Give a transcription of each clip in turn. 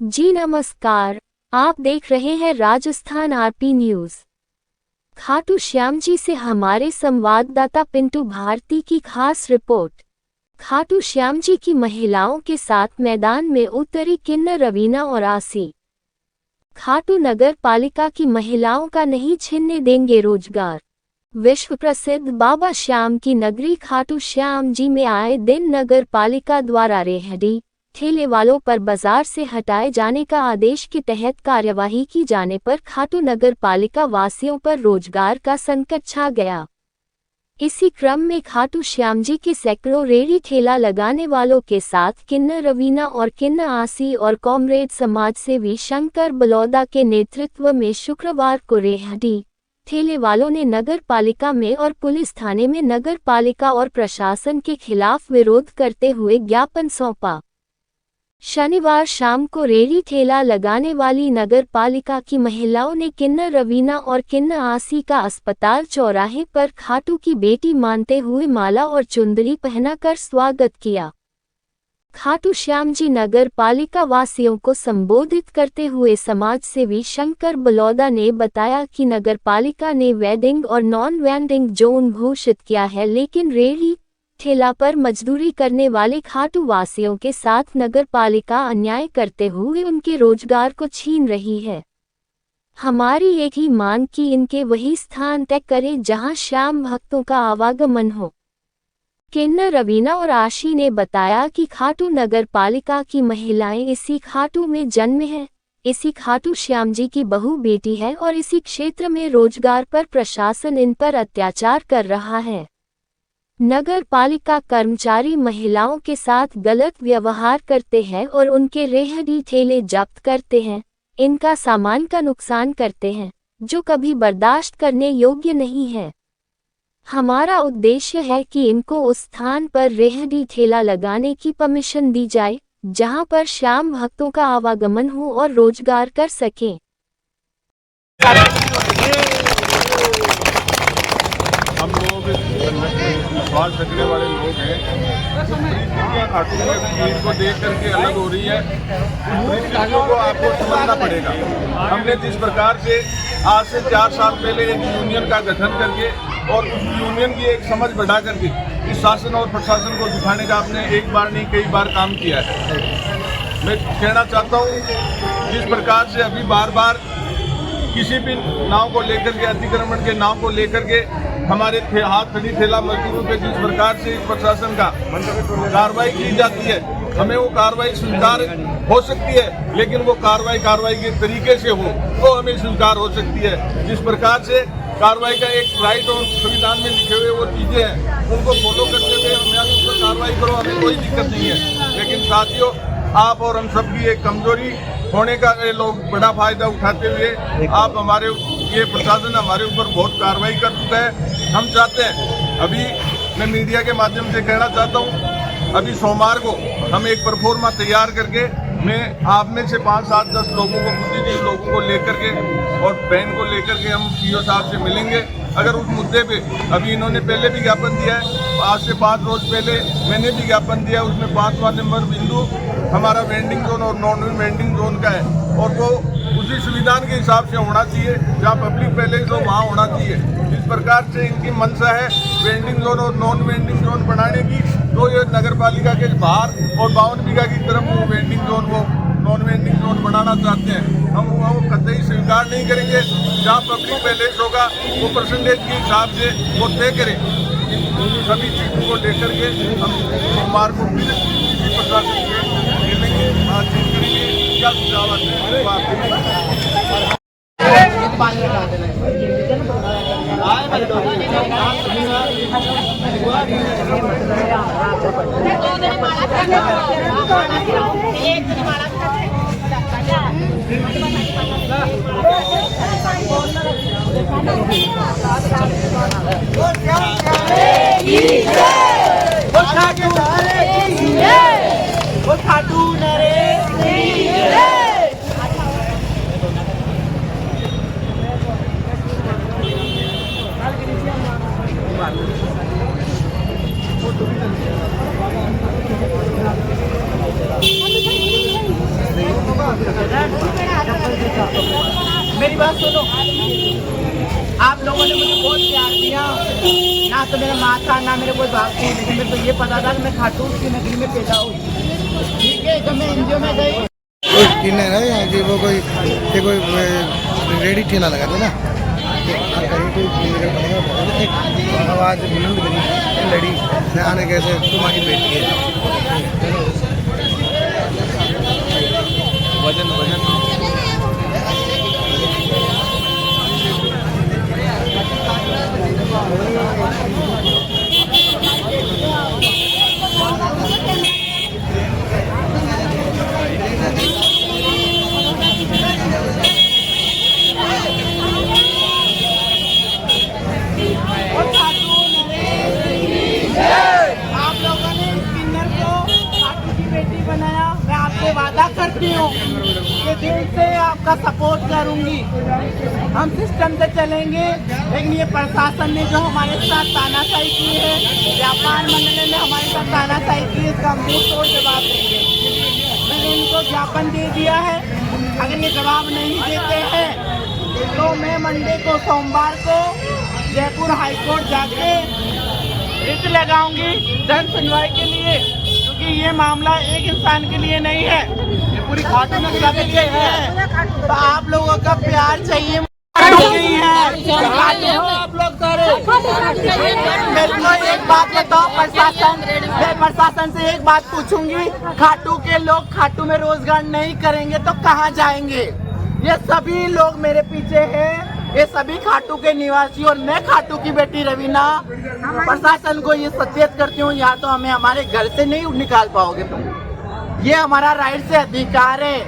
जी नमस्कार, आप देख रहे हैं राजस्थान आरपी न्यूज। खाटू श्याम जी से हमारे संवाददाता पिंटू भारती की खास रिपोर्ट। खाटू श्याम जी की महिलाओं के साथ मैदान में उतरी किन्नर रवीना और आसी। खाटू नगर पालिका की महिलाओं का नहीं छीनने देंगे रोजगार। विश्व प्रसिद्ध बाबा श्याम की नगरी खाटू श्याम जी में आए दिन नगर पालिका द्वारा रेहड़ी ठेले वालों पर बाजार से हटाए जाने का आदेश के तहत कार्यवाही की जाने पर खाटू नगर पालिका वासियों पर रोजगार का संकट छा गया। इसी क्रम में खाटू श्याम जी के सैकड़ों रेहड़ी ठेला लगाने वालों के साथ किन्नर रवीना और किन्नर आसी और कॉमरेड समाज सेवी शंकर बलौदा के नेतृत्व में शुक्रवार को रेहड़ी ठेले वालों ने नगर पालिका में और पुलिस थाने में नगर पालिका और प्रशासन के खिलाफ विरोध करते हुए ज्ञापन सौंपा। शनिवार शाम को रेहड़ी ठेला लगाने वाली नगर पालिका की महिलाओं ने किन्नर रवीना और किन्नर आसी का अस्पताल चौराहे पर खाटू की बेटी मानते हुए माला और चुंदरी पहनाकर स्वागत किया। खाटू श्याम जी नगर पालिका वासियों को संबोधित करते हुए समाज सेवी शंकर बलौदा ने बताया कि नगर पालिका ने वेंडिंग और नॉन वेंडिंग जोन घोषित किया है, लेकिन रेहड़ी ठेला पर मजदूरी करने वाले खाटू वासियों के साथ नगर पालिका अन्याय करते हुए उनके रोजगार को छीन रही है। हमारी एक ही मांग कि इनके वही स्थान तय करें जहां श्याम भक्तों का आवागमन हो। किन्नर रवीना और आशी ने बताया कि खाटू नगर पालिका की महिलाएं इसी खाटू में जन्मे हैं, इसी खाटू श्याम जी की बहू बेटी है और इसी क्षेत्र में रोजगार पर प्रशासन इन पर अत्याचार कर रहा है। नगर पालिका कर्मचारी महिलाओं के साथ गलत व्यवहार करते हैं और उनके रेहड़ी ठेले जब्त करते हैं, इनका सामान का नुकसान करते हैं, जो कभी बर्दाश्त करने योग्य नहीं है। हमारा उद्देश्य है कि इनको उस स्थान पर रेहड़ी ठेला लगाने की परमिशन दी जाए जहां पर श्याम भक्तों का आवागमन हो और रोजगार कर सकें। हम लोग विश्वास रखने वाले लोग हैं। खाटू में भीड़ को देख करके अलग हो रही है, परिस्थितियों को आपको समझना पड़ेगा। हमने जिस प्रकार से आज से 4 साल पहले एक यूनियन का गठन करके और उस यूनियन की एक समझ बढ़ा करके इस शासन और प्रशासन को दिखाने का आपने एक बार नहीं कई बार काम किया है। मैं कहना चाहता हूँ जिस प्रकार से अभी बार बार किसी भी नाव को लेकर के, अतिक्रमण के नाव को लेकर के हमारे हाथ खड़ी ठेला मजदूरों पे जिस प्रकार से प्रशासन का कार्रवाई की जाती है, हमें वो कार्रवाई स्वीकार हो सकती है, लेकिन वो कार्रवाई के तरीके से हो तो हमें स्वीकार हो सकती है। जिस प्रकार से कार्रवाई का एक राइट और संविधान में लिखे हुए वो चीजें हैं, उनको फॉलो करते हुए हमें उस पर कार्रवाई करो, हमें कोई दिक्कत नहीं है। लेकिन साथियों, आप और हम सबकी एक कमजोरी होने का ये लोग बड़ा फायदा उठाते हुए आप हमारे ये प्रशासन हमारे ऊपर बहुत कार्रवाई कर चुका है। हम चाहते हैं, अभी मैं मीडिया के माध्यम से कहना चाहता हूँ, अभी सोमवार को हम एक परफॉर्मा तैयार करके मैं आप में से 5, 7, 10 लोगों को, बुद्धिजीवी लोगों को लेकर के और बहन को लेकर के हम सीओ साहब से मिलेंगे। अगर उस मुद्दे पे अभी इन्होंने पहले भी ज्ञापन दिया है, आज से 5 रोज पहले मैंने भी ज्ञापन दिया, उसमें 5वां नंबर बिंदु हमारा वेंडिंग जोन और नॉन वेंडिंग जोन का है और वो उसी संविधान के हिसाब से होना चाहिए, जहाँ पब्लिक पहले तो वहाँ होना चाहिए। इस प्रकार से इनकी मंशा है वेंडिंग जोन और नॉन वेंडिंग जोन बनाने की, तो ये नगर पालिका के बाहर और 52 बीघा की तरफ वो वेंडिंग जोन को नॉन वेंडिंग जोन बनाना चाहते हैं। हम वो कतई स्वीकार नहीं करेंगे। जहाँ पब्लिक पैलेस होगा वो परसेंटेज के हिसाब से वो तय करें। सभी चीज़ों को लेकर के हम सोमवार को फिर किसी प्रशासन से मिलेंगे, बातचीत करेंगे, क्या सुझाव खाटू नरेश मेरी बात सुनो, आप लोगों ने मुझे बहुत प्यार दिया, ना तो मेरा माँ था ना मेरे कोई बाप थी, लेकिन मेरे को ये पता था कि मैं खाटू की नगरी में पैदा हुई। ठीक है, जब मैं एनजीओ में गई कोई किन्नर है यहाँ की, वो कोई रेडी ठेला लगा था ना, आवाज बुलंद करी लड़ी मैं आने कैसे तुम्हारी बेटी है। वजन आप लोगों ने इस किन्नर को खाटू की बेटी बनाया। मैं आपसे वादा करती हूँ कि दिल से आपका सपोर्ट करूंगी। हम सिस्टम से चलेंगे, लेकिन ये प्रशासन ने जो हमारे साथ तानाशाही की है, व्यापार मंडल ने हमारे साथ तानाशाही की है, इसका हम मुंह तोड़ जवाब देंगे। मैंने इनको ज्ञापन दे दिया है, अगर ये जवाब नहीं देते हैं तो मैं मंडे को सोमवार को जयपुर हाईकोर्ट जाके रिट लगाऊंगी जन सुनवाई के लिए, क्योंकि ये मामला एक इंसान के लिए नहीं है, ये पूरी खाटू नगरी के लिए है। तो आप लोगों का प्यार चाहिए, नहीं है आप लोग सारे। मेरे को एक बात बताओ, मैं प्रशासन से एक बात पूछूंगी, खाटू के लोग खाटू में रोजगार नहीं करेंगे तो कहाँ जाएंगे? ये सभी लोग मेरे पीछे हैं, ये सभी खाटू के निवासी, और मैं खाटू की बेटी रवीना प्रशासन को ये सचेत करती हूँ, या तो हमें हमारे घर से नहीं निकाल पाओगे तुम, ये हमारा राइट से अधिकार है।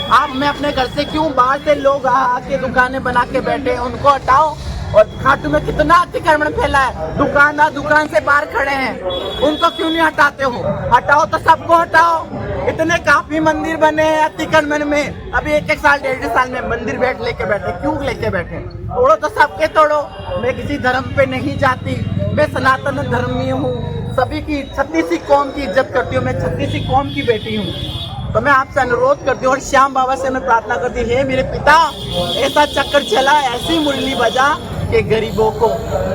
आप हमें अपने घर से क्यों, बाहर से लोग आके दुकानें बना के बैठे हैं, उनको हटाओ। और खाटू में कितना अतिक्रमण फैला है, दुकानदार दुकान से बाहर खड़े हैं, उनको क्यों नहीं हटाते हो? हटाओ तो सबको हटाओ। इतने काफी मंदिर बने हैं अतिक्रमण में, अभी एक साल 1.5 साल में मंदिर लेके बैठे, क्यों लेके बैठे? तोड़ो तो सबके तोड़ो। मैं किसी धर्म पे नहीं जाती, मैं सनातन धर्मी हूँ, सभी की 36 कौम की इज्जत करती हूँ, मैं 36 कौम की बेटी हूँ। तो मैं आपसे अनुरोध करती हूँ और श्याम बाबा से मैं प्रार्थना करती हूँ, हे मेरे पिता, ऐसा चक्कर चला, ऐसी मुरली बजा कि गरीबों को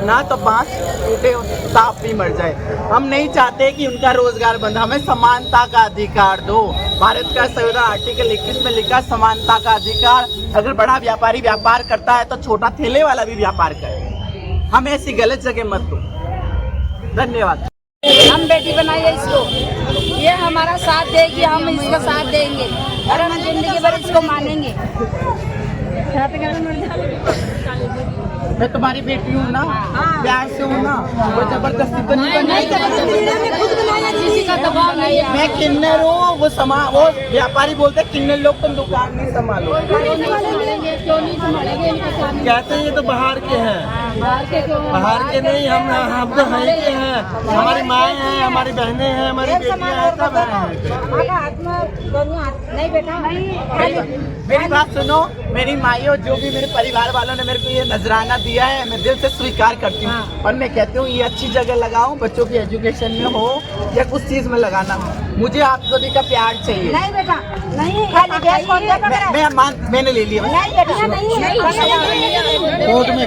ना तो बांस टूटे सांप भी मर जाए। हम नहीं चाहते कि उनका रोजगार बंद, हमें समानता का अधिकार दो। भारत का संविधान आर्टिकल 21 में लिखा समानता का अधिकार। अगर बड़ा व्यापारी व्यापार करता है तो छोटा ठेले वाला भी व्यापार करे, हमें ऐसी गलत जगह मत दो। धन्यवाद। हम बेटी बनाइए इसको, ये हमारा साथ देगी, हम इसका साथ देंगे और हम जिंदगी भर इसको मानेंगे। मैं तुम्हारी बेटी हूँ ना, प्यार से हूँ ना, वो जबरदस्ती तो नहीं किसी का दबाव नहीं है। मैं किन्नर हूँ, वो व्यापारी बोलते किन्नर लोग तुम दुकान नहीं संभालो। क्यों नहीं संभालेंगे? कहते हैं ये तो बाहर के हैं, बाहर के नहीं, हम तो हैं के हैं, हमारी माएँ हैं, हमारी बहनें हैं, हमारी बेटियाँ हैं, सब नहीं बेटा नहीं। मेरी बात सुनो, मेरी माई और जो भी मेरे परिवार वालों ने मेरे को ये नजराना दिया है, मैं दिल से स्वीकार करती हूँ। और मैं कहती हूँ ये अच्छी जगह लगाऊं, बच्चों की एजुकेशन में हो या कुछ चीज में लगाना, मुझे आप सभी का प्यार चाहिए। नहीं बेटा नहीं, मैंने ले लिया। कोर्ट में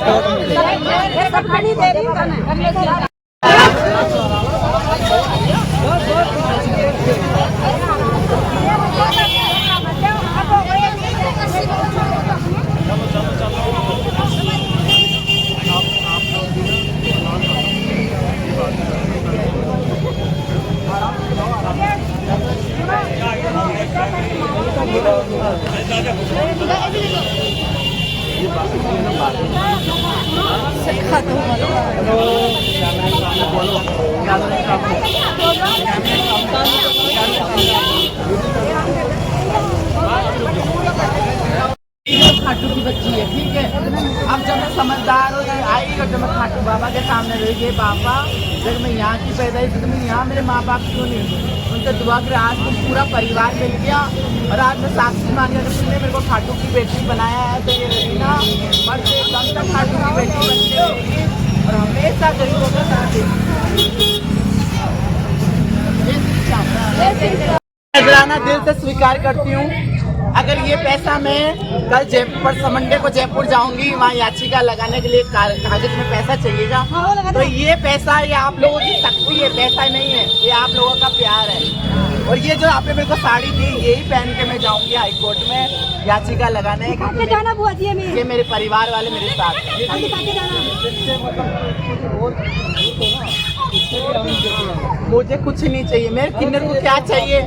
खाटू की बच्ची है, ठीक है। अब जब मैं समझदार हो आई और जब मैं खाटू बाबा के सामने रह गई, बाबा जब मैं यहाँ की पैदा हुई तो मैं यहाँ मेरे माँ बाप क्यों नहीं, उनसे दुआ कर आज तो पूरा परिवार मिल गया। और आज मैं साक्षी मान गया, तुमने मेरे को खाटू की बेटी बनाया है, तो ये रवीना मर से कम तक खाटू की बेटी बनती रहेगी और हमेशा गरीबों का साथ देगी। नजराना दिल से स्वीकार करती हूँ, अगर ये पैसा मैं कल जयपुर मंडे को जयपुर जाऊंगी, वहाँ याचिका लगाने के लिए कागज में पैसा चाहिएगा, तो ये पैसा ये आप लोगों की शक्ति है, पैसा नहीं है, ये आप लोगों का प्यार है। और ये जो आपने मेरे को साड़ी दी, यही पहन के मैं जाऊंगी हाई कोर्ट में याचिका लगाने। ये मेरे परिवार वाले मेरे साथ मुझे कुछ नहीं चाहिए। मेरे किन्नर को क्या चाहिए?